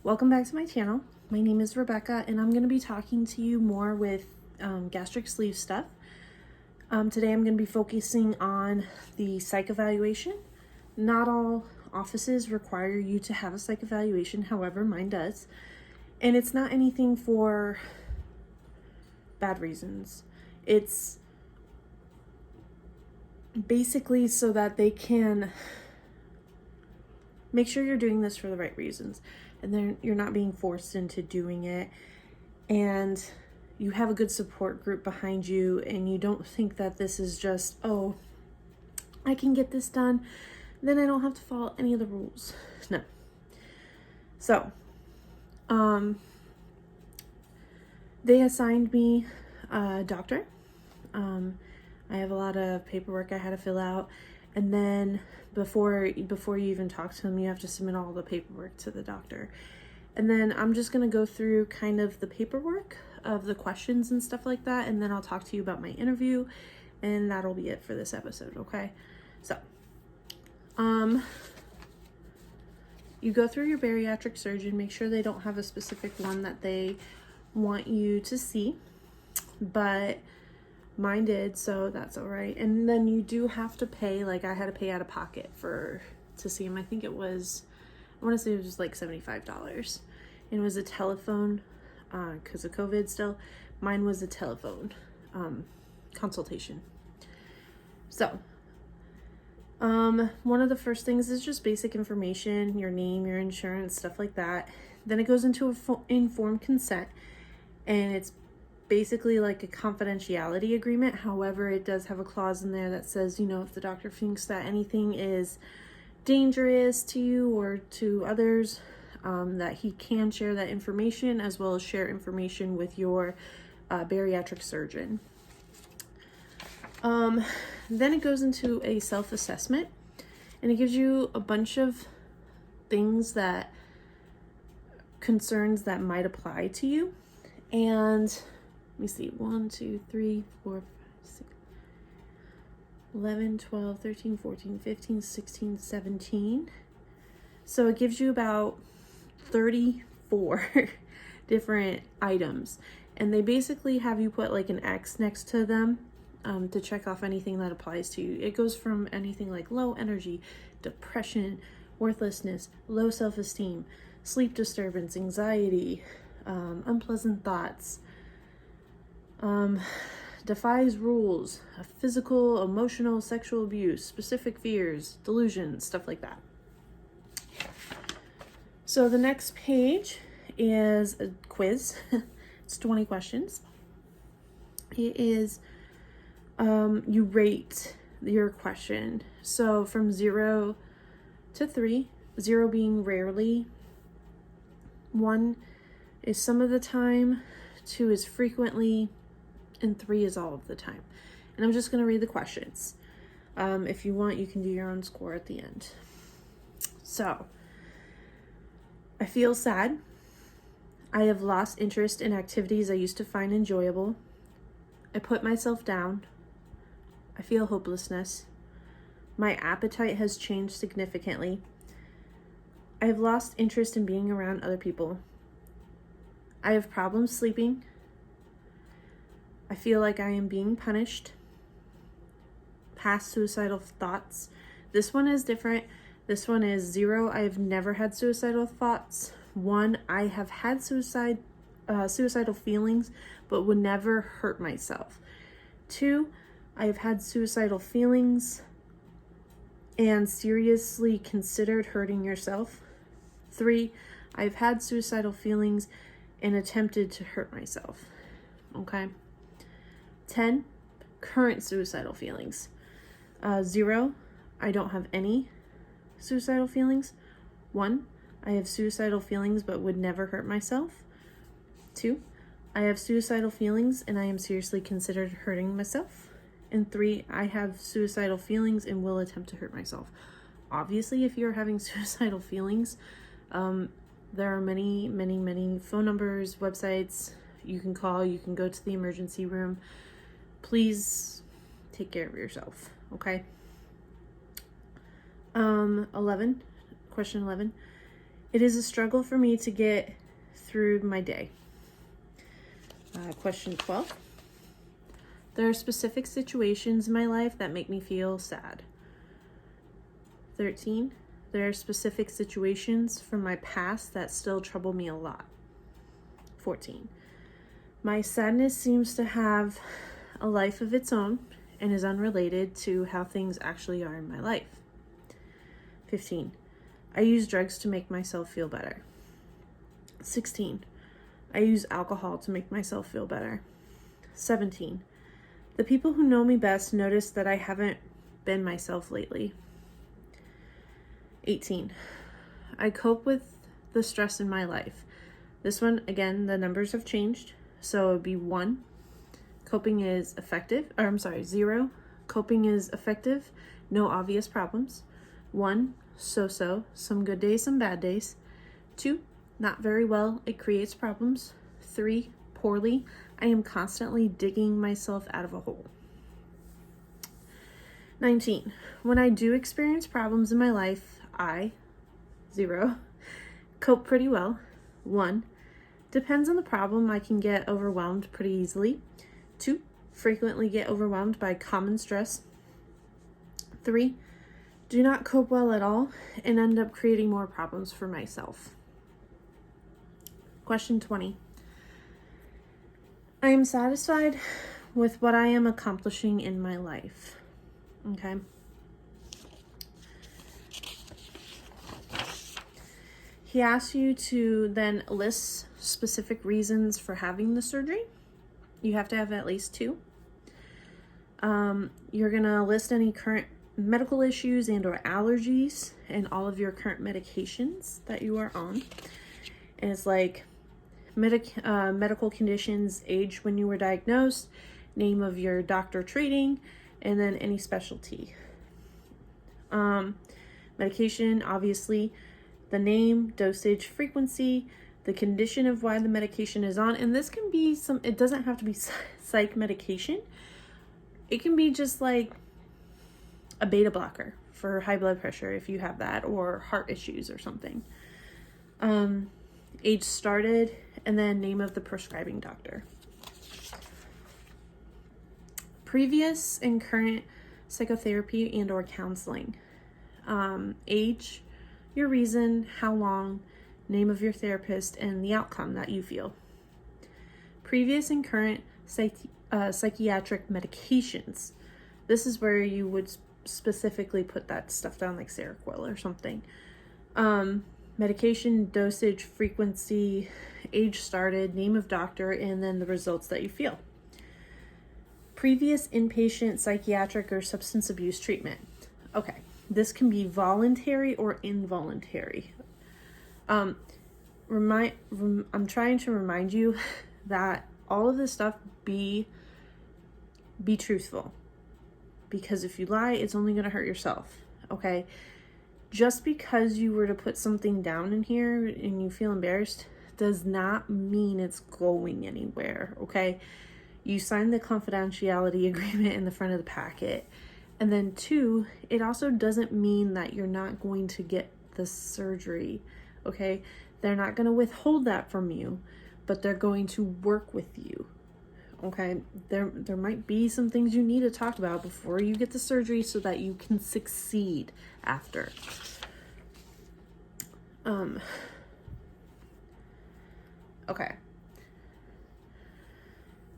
Welcome back to my channel. My name is Rebecca and I'm going to be talking to you more with gastric sleeve stuff. Today I'm going to be focusing on the psych evaluation. Not all offices require you to have a psych evaluation, however mine does. And it's not anything for bad reasons. It's basically so that they can make sure you're doing this for the right reasons and then you're not being forced into doing it, and you have a good support group behind you and you don't think that this is just, oh, I can get this done, then I don't have to follow any of the rules. No. So they assigned me a doctor. I have a lot of paperwork I had to fill out, and then before you even talk to them, you have to submit all the paperwork to the doctor. And then I'm just going to go through kind of the paperwork of the questions and stuff like that, and then I'll talk to you about my interview, and that'll be it for this episode, okay? So, you go through your bariatric surgeon, make sure they don't have a specific one that they want you to see, but mine did, so that's all right. And then you do have to pay, like I had to pay out of pocket to see him. I think it was, I want to say it was just like $75. And it was a telephone, because of COVID still. Mine was a telephone consultation. So, one of the first things is just basic information, your name, your insurance, stuff like that. Then it goes into informed consent, and it's basically like a confidentiality agreement. However, it does have a clause in there that says, you know, if the doctor thinks that anything is dangerous to you or to others, that he can share that information, as well as share information with your bariatric surgeon. Then it goes into a self-assessment, and it gives you a bunch of concerns that might apply to you. And let me see, 1, 2, 3, 4, 5, 6, 11, 12, 13, 14, 15, 16, 17. So it gives you about 34 different items. And they basically have you put like an X next to them to check off anything that applies to you. It goes from anything like low energy, depression, worthlessness, low self-esteem, sleep disturbance, anxiety, unpleasant thoughts, defies rules, physical, emotional, sexual abuse, specific fears, delusions, stuff like that. So the next page is a quiz. It's 20 questions. It is, you rate your question. So from 0 to 3, 0 being rarely, 1 is some of the time, 2 is frequently, and 3 is all of the time. And I'm just going to read the questions. If you want, you can do your own score at the end. So, I feel sad. I have lost interest in activities I used to find enjoyable. I put myself down. I feel hopelessness. My appetite has changed significantly. I have lost interest in being around other people. I have problems sleeping. I feel like I am being punished. Past suicidal thoughts. This one is different. This one is 0. I have never had suicidal thoughts. 1. I have had suicidal feelings, but would never hurt myself. 2. I have had suicidal feelings and seriously considered hurting yourself. 3. I've had suicidal feelings and attempted to hurt myself. Okay. 10. Current suicidal feelings. 0. I don't have any suicidal feelings. 1. I have suicidal feelings but would never hurt myself. 2. I have suicidal feelings and I am seriously considered hurting myself. And 3. I have suicidal feelings and will attempt to hurt myself. Obviously, if you're having suicidal feelings, there are many phone numbers, websites you can call. You can go to the emergency room. Please take care of yourself, okay? 11, question 11. It is a struggle for me to get through my day. Question 12. There are specific situations in my life that make me feel sad. 13. There are specific situations from my past that still trouble me a lot. 14. My sadness seems to have a life of its own and is unrelated to how things actually are in my life. 15. I use drugs to make myself feel better. 16. I use alcohol to make myself feel better. 17. The people who know me best notice that I haven't been myself lately. 18. I cope with the stress in my life. This one, again, the numbers have changed. So it would be 1. Coping is effective. 0. Coping is effective. No obvious problems. 1. So-so. Some good days, some bad days. 2. Not very well. It creates problems. 3. Poorly. I am constantly digging myself out of a hole. 19. When I do experience problems in my life, I, 0, cope pretty well. 1. Depends on the problem. I can get overwhelmed pretty easily. 2. Frequently get overwhelmed by common stress. 3. Do not cope well at all and end up creating more problems for myself. Question 20. I am satisfied with what I am accomplishing in my life. Okay. He asks you to then list specific reasons for having the surgery. You have to have at least 2. You're going to list any current medical issues and or allergies and all of your current medications that you are on. And it's like medical conditions, age when you were diagnosed, name of your doctor treating, and then any specialty. Medication, obviously, the name, dosage, frequency, the condition of why the medication is on. And this can be it doesn't have to be psych medication. It can be just like a beta blocker for high blood pressure if you have that, or heart issues or something. Age started, and then name of the prescribing doctor. Previous and current psychotherapy and or counseling. Age, your reason, how long, name of your therapist, and the outcome that you feel. Previous and current psychiatric medications. This is where you would specifically put that stuff down, like Seroquel or something. Medication, dosage, frequency, age started, name of doctor, and then the results that you feel. Previous inpatient psychiatric or substance abuse treatment. Okay, this can be voluntary or involuntary. I'm trying to remind you that all of this stuff, be truthful. Because if you lie, it's only going to hurt yourself, okay? Just because you were to put something down in here and you feel embarrassed does not mean it's going anywhere, okay? You signed the confidentiality agreement in the front of the packet. And then 2, it also doesn't mean that you're not going to get the surgery, okay? They're not going to withhold that from you, but they're going to work with you, okay? There might be some things you need to talk about before you get the surgery so that you can succeed after. Okay.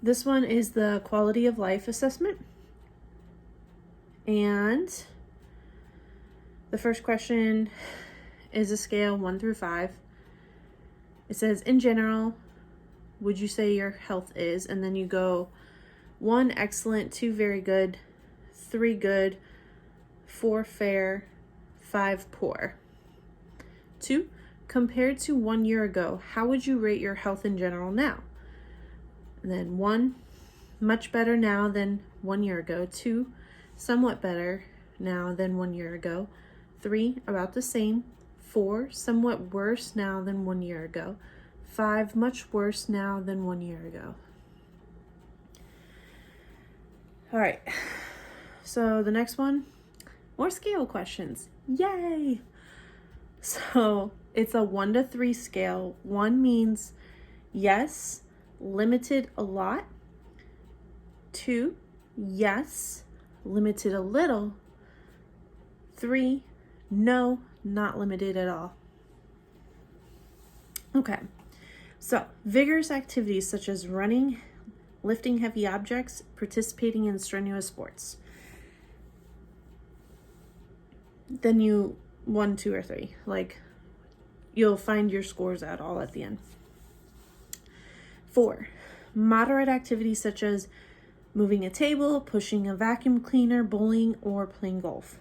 This one is the quality of life assessment. And the first question is a scale 1 through 5. It says, in general, would you say your health is? And then you go 1 excellent, 2 very good, 3 good, 4 fair, 5 poor. 2, compared to 1 year ago, how would you rate your health in general now? And then 1, much better now than 1 year ago. 2, somewhat better now than 1 year ago. 3, about the same. 4, somewhat worse now than 1 year ago. 5, much worse now than 1 year ago. All right, so the next one, more scale questions. Yay! So It's a 1 to 3 scale. 1 means yes, limited a lot. 2, yes, limited a little. 3, no, not limited at all. Okay, so vigorous activities such as running, lifting heavy objects, participating in strenuous sports. Then you 1, 2, or 3. Like, you'll find your scores out all at the end. 4, moderate activities such as moving a table, pushing a vacuum cleaner, bowling, or playing golf.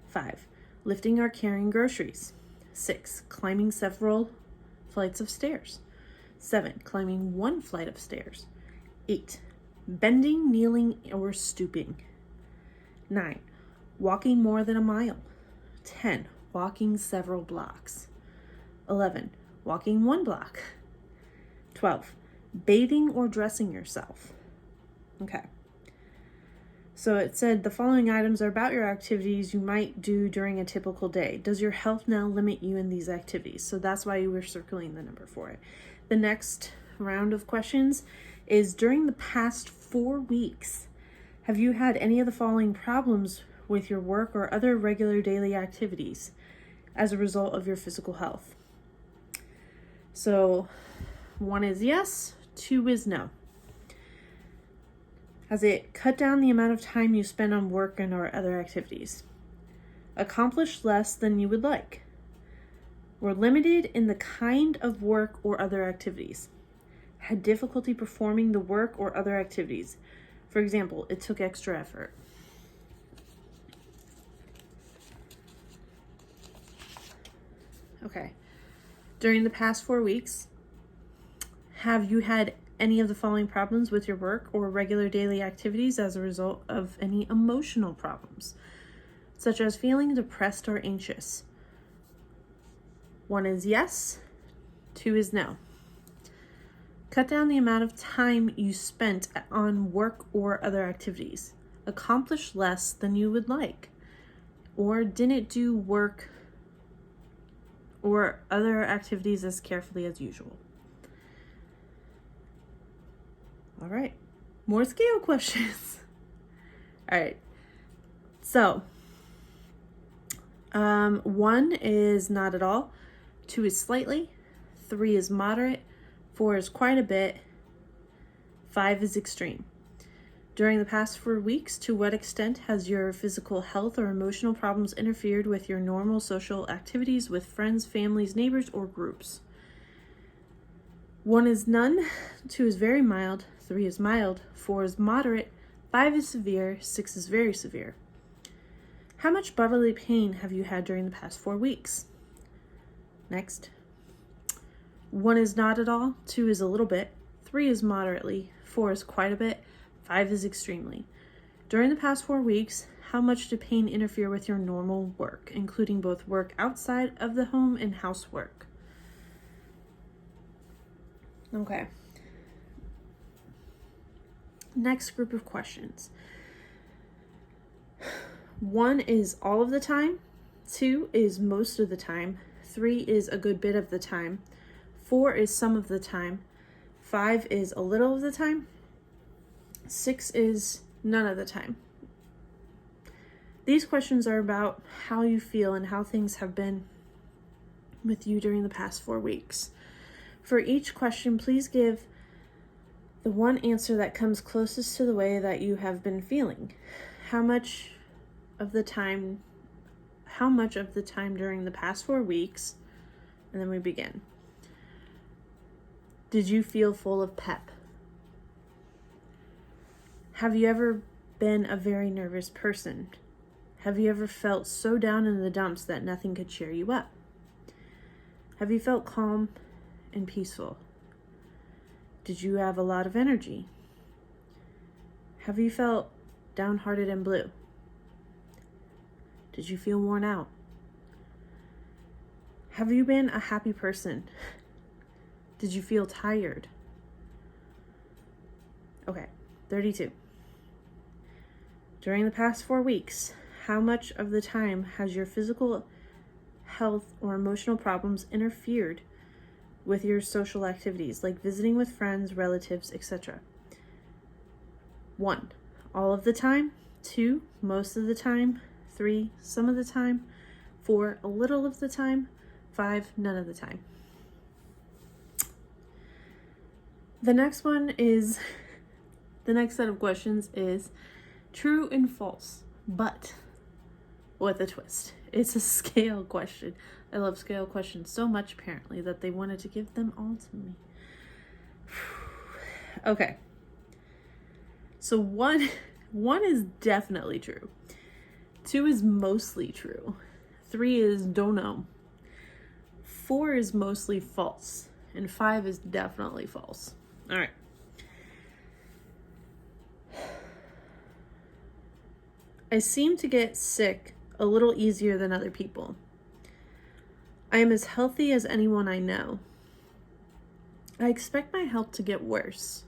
5, lifting or carrying groceries. 6, climbing several flights of stairs. 7, climbing 1 flight of stairs. 8, bending, kneeling, or stooping. 9, walking more than a mile. 10, walking several blocks. 11, walking 1 block. 12, bathing or dressing yourself. Okay. So it said the following items are about your activities you might do during a typical day. Does your health now limit you in these activities? So that's why you were circling the number for it. The next round of questions is during the past 4 weeks, have you had any of the following problems with your work or other regular daily activities as a result of your physical health? So 1 is yes, 2 is no. Has it cut down the amount of time you spend on work and or other activities? Accomplished less than you would like? Were limited in the kind of work or other activities? Had difficulty performing the work or other activities? For example, it took extra effort. Okay. During the past 4 weeks, have you had any of the following problems with your work or regular daily activities as a result of any emotional problems, such as feeling depressed or anxious? 1 is yes, 2 is no. Cut down the amount of time you spent on work or other activities. Accomplish less than you would like, or didn't do work or other activities as carefully as usual. All right, more scale questions. All right, so 1 is not at all, 2 is slightly, 3 is moderate, 4 is quite a bit, 5 is extreme. During the past 4 weeks, to what extent has your physical health or emotional problems interfered with your normal social activities with friends, families, neighbors, or groups? 1 is none, 2 is very mild, 3 is mild, 4 is moderate, 5 is severe, 6 is very severe. How much bodily pain have you had during the past 4 weeks? Next. 1 is not at all, 2 is a little bit, 3 is moderately, 4 is quite a bit, 5 is extremely. During the past 4 weeks, how much did pain interfere with your normal work, including both work outside of the home and housework? Okay. Next group of questions. 1 is all of the time, 2 is most of the time, 3 is a good bit of the time, 4 is some of the time, 5 is a little of the time, 6 is none of the time. These questions are about how you feel and how things have been with you during the past 4 weeks. For each question, please give the one answer that comes closest to the way that you have been feeling. How much of the time during the past 4 weeks, and then we begin. Did you feel full of pep? Have you ever been a very nervous person? Have you ever felt so down in the dumps that nothing could cheer you up? Have you felt calm and peaceful? Did you have a lot of energy? Have you felt downhearted and blue? Did you feel worn out? Have you been a happy person? Did you feel tired? Okay, 32. During the past 4 weeks, how much of the time has your physical health, or emotional problems interfered with your social activities, like visiting with friends, relatives, etc. 1, all of the time. 2, most of the time. 3, some of the time. 4, a little of the time. 5, none of the time. The next set of questions is true and false, but with a twist. It's a scale question. I love scale questions so much, apparently, that they wanted to give them all to me. Okay. So one is definitely true. 2 is mostly true. 3 is don't know. 4 is mostly false. And 5 is definitely false. All right. I seem to get sick a little easier than other people. I am as healthy as anyone I know. I expect my health to get worse.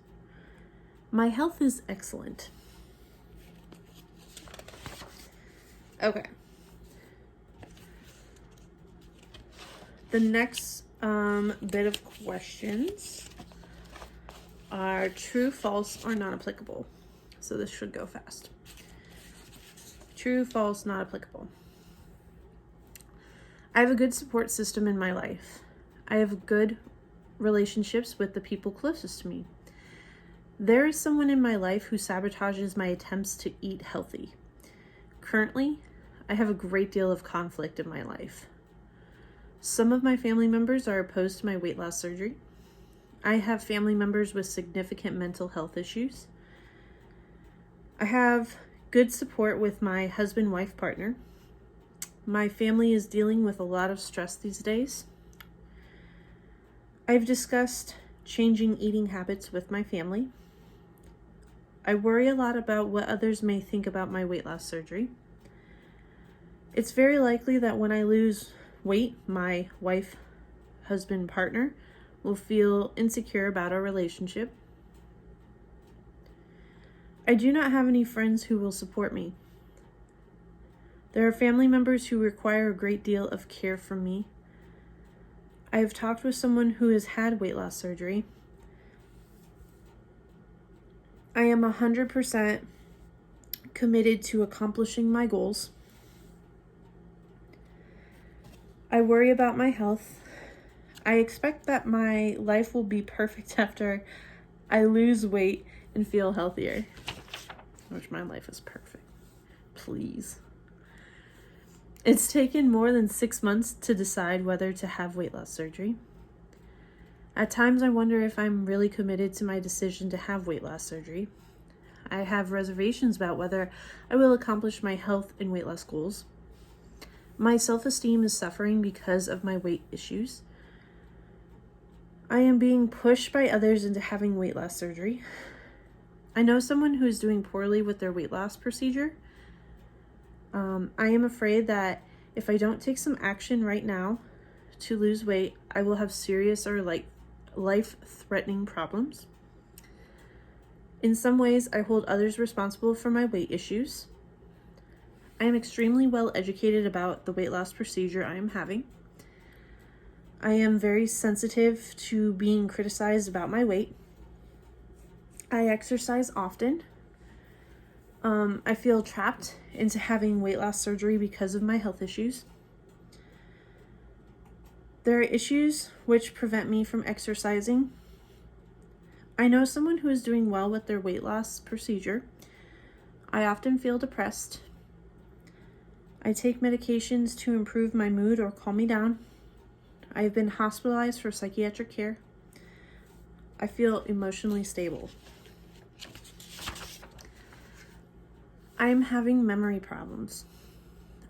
My health is excellent. Okay. The next bit of questions are true, false, or not applicable. So this should go fast. True, false, not applicable. I have a good support system in my life. I have good relationships with the people closest to me. There is someone in my life who sabotages my attempts to eat healthy. Currently, I have a great deal of conflict in my life. Some of my family members are opposed to my weight loss surgery. I have family members with significant mental health issues. I have good support with my husband-wife partner. My family is dealing with a lot of stress these days. I've discussed changing eating habits with my family. I worry a lot about what others may think about my weight loss surgery. It's very likely that when I lose weight, my wife, husband, partner will feel insecure about our relationship. I do not have any friends who will support me. There are family members who require a great deal of care from me. I have talked with someone who has had weight loss surgery. I am 100% committed to accomplishing my goals. I worry about my health. I expect that my life will be perfect after I lose weight and feel healthier. I wish my life is perfect. Please. It's taken more than 6 months to decide whether to have weight loss surgery. At times I wonder if I'm really committed to my decision to have weight loss surgery. I have reservations about whether I will accomplish my health and weight loss goals. My self-esteem is suffering because of my weight issues. I am being pushed by others into having weight loss surgery. I know someone who is doing poorly with their weight loss procedure. I am afraid that if I don't take some action right now to lose weight, I will have serious or life-threatening problems. In some ways, I hold others responsible for my weight issues. I am extremely well educated about the weight loss procedure I am having. I am very sensitive to being criticized about my weight. I exercise often. I feel trapped into having weight loss surgery because of my health issues. There are issues which prevent me from exercising. I know someone who is doing well with their weight loss procedure. I often feel depressed. I take medications to improve my mood or calm me down. I have been hospitalized for psychiatric care. I feel emotionally stable. I am having memory problems.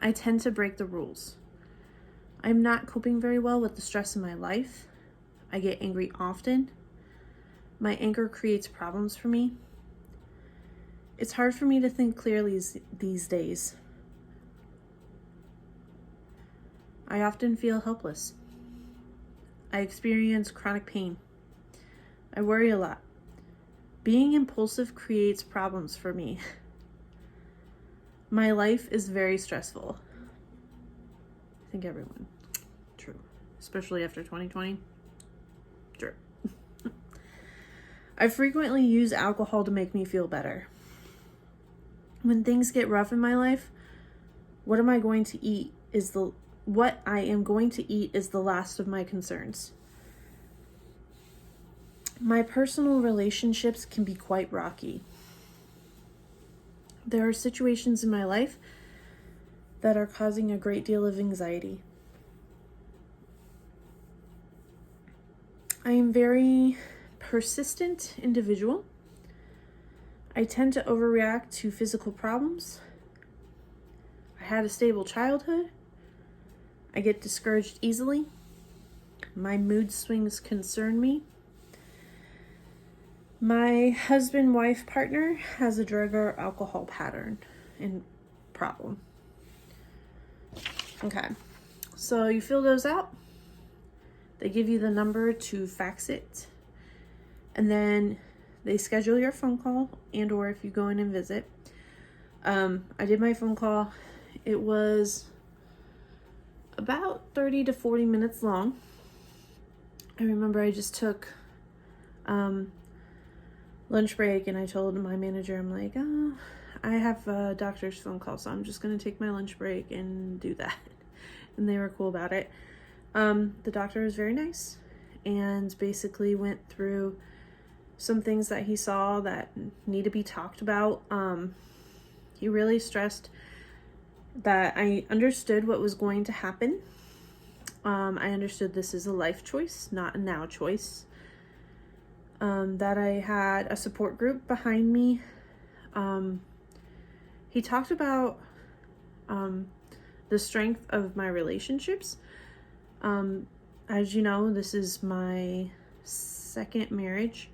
I tend to break the rules. I'm not coping very well with the stress in my life. I get angry often. My anger creates problems for me. It's hard for me to think clearly these days. I often feel helpless. I experience chronic pain. I worry a lot. Being impulsive creates problems for me. My life is very stressful. I think everyone especially after 2020. Sure. I frequently use alcohol to make me feel better. When things get rough in my life, what I am going to eat is the last of my concerns. My personal relationships can be quite rocky. There are situations in my life that are causing a great deal of anxiety. I am a very persistent individual. I tend to overreact to physical problems. I had a stable childhood. I get discouraged easily. My mood swings concern me. My husband-wife partner has a drug or alcohol pattern and problem. Okay, so you fill those out. They give you the number to fax it. And then they schedule your phone call and or if you go in and visit. I did my phone call. It was about 30 to 40 minutes long. I remember I just took lunch break and I told my manager, I'm like, oh, I have a doctor's phone call, so I'm just going to take my lunch break and do that. And they were cool about it. The doctor was very nice and basically went through some things that he saw that need to be talked about. He really stressed that I understood what was going to happen. I understood this is a life choice, not a now choice. That I had a support group behind me. He talked about the strength of my relationships. As you know, this is my second marriage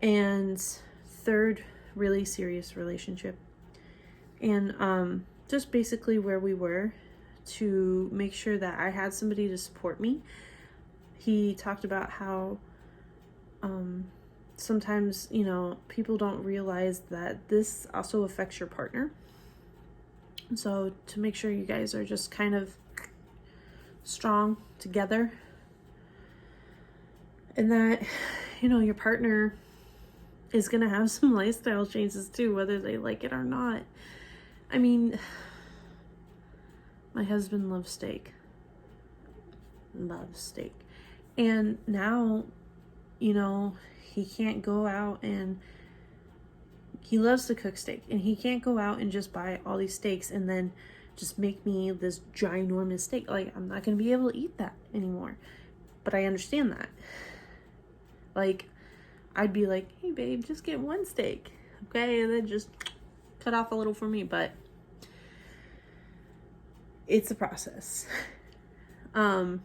and third really serious relationship. And just basically where we were to make sure that I had somebody to support me. He talked about how sometimes, people don't realize that this also affects your partner. So to make sure you guys are just kind of strong together and that, your partner is going to have some lifestyle changes too, whether they like it or not. I mean, my husband loves steak. And now, he can't go out and he loves to cook steak and he can't go out and just buy all these steaks and then just make me this ginormous steak. Like, I'm not going to be able to eat that anymore. But I understand that. Like, I'd be like, hey babe, just get one steak. Okay. And then just cut off a little for me. But it's a process. So,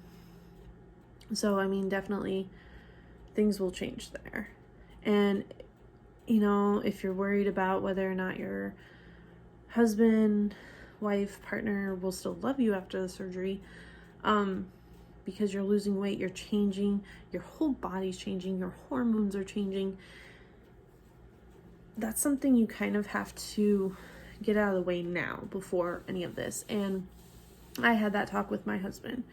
I mean, definitely things will change there. And, if you're worried about whether or not your husband, wife, partner will still love you after the surgery, because you're losing weight, you're changing, your whole body's changing, your hormones are changing. That's something you kind of have to get out of the way now before any of this. And I had that talk with my husband.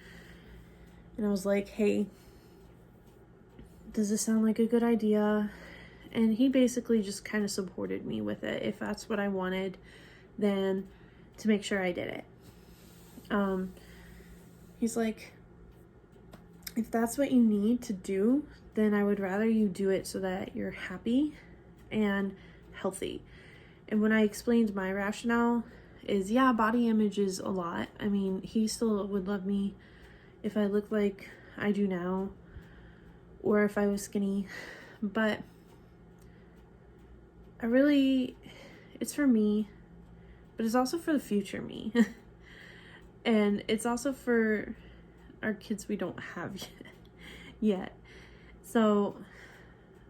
And I was like, hey, does this sound like a good idea? And he basically just kind of supported me with it. If that's what I wanted, then to make sure I did it. He's like, if that's what you need to do, then I would rather you do it so that you're happy and healthy. And when I explained my rationale is, yeah, body image is a lot. I mean, he still would love me if I looked like I do now or if I was skinny. But it's for me, but it's also for the future me. And it's also for our kids we don't have yet. So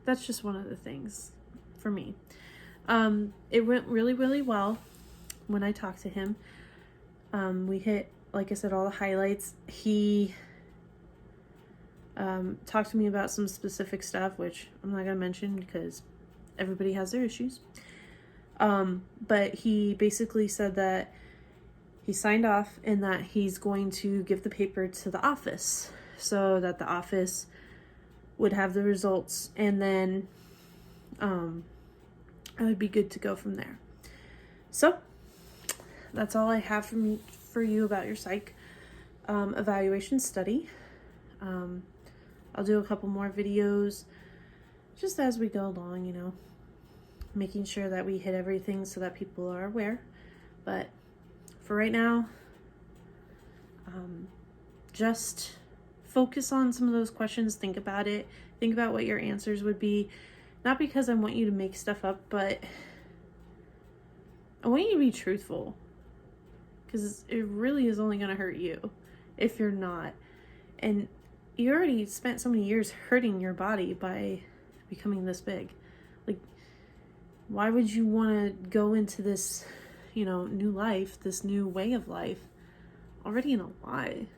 that's just one of the things for me. It went really, really well when I talked to him. We hit, like I said, all the highlights. He talked to me about some specific stuff, which I'm not going to mention because everybody has their issues. But he basically said that he signed off and that he's going to give the paper to the office so that the office would have the results, and then I would be good to go from there. So that's all I have for you about your psych evaluation study. I'll do a couple more videos just as we go along, you know, making sure that we hit everything so that people are aware. But for right now, just focus on some of those questions. Think about it. Think about what your answers would be. Not because I want you to make stuff up, but I want you to be truthful. Because it really is only going to hurt you if you're not. And you already spent so many years hurting your body by becoming this big. Like, why would you want to go into this, you know, new life, this new way of life, already in a lie,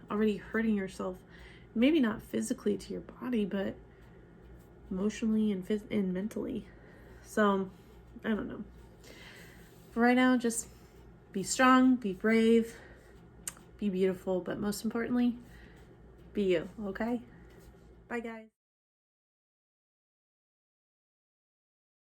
already hurting yourself? Maybe not physically to your body, but emotionally and mentally. So, I don't know. For right now, just be strong, be brave, be beautiful, but most importantly, be you, okay? Bye, guys.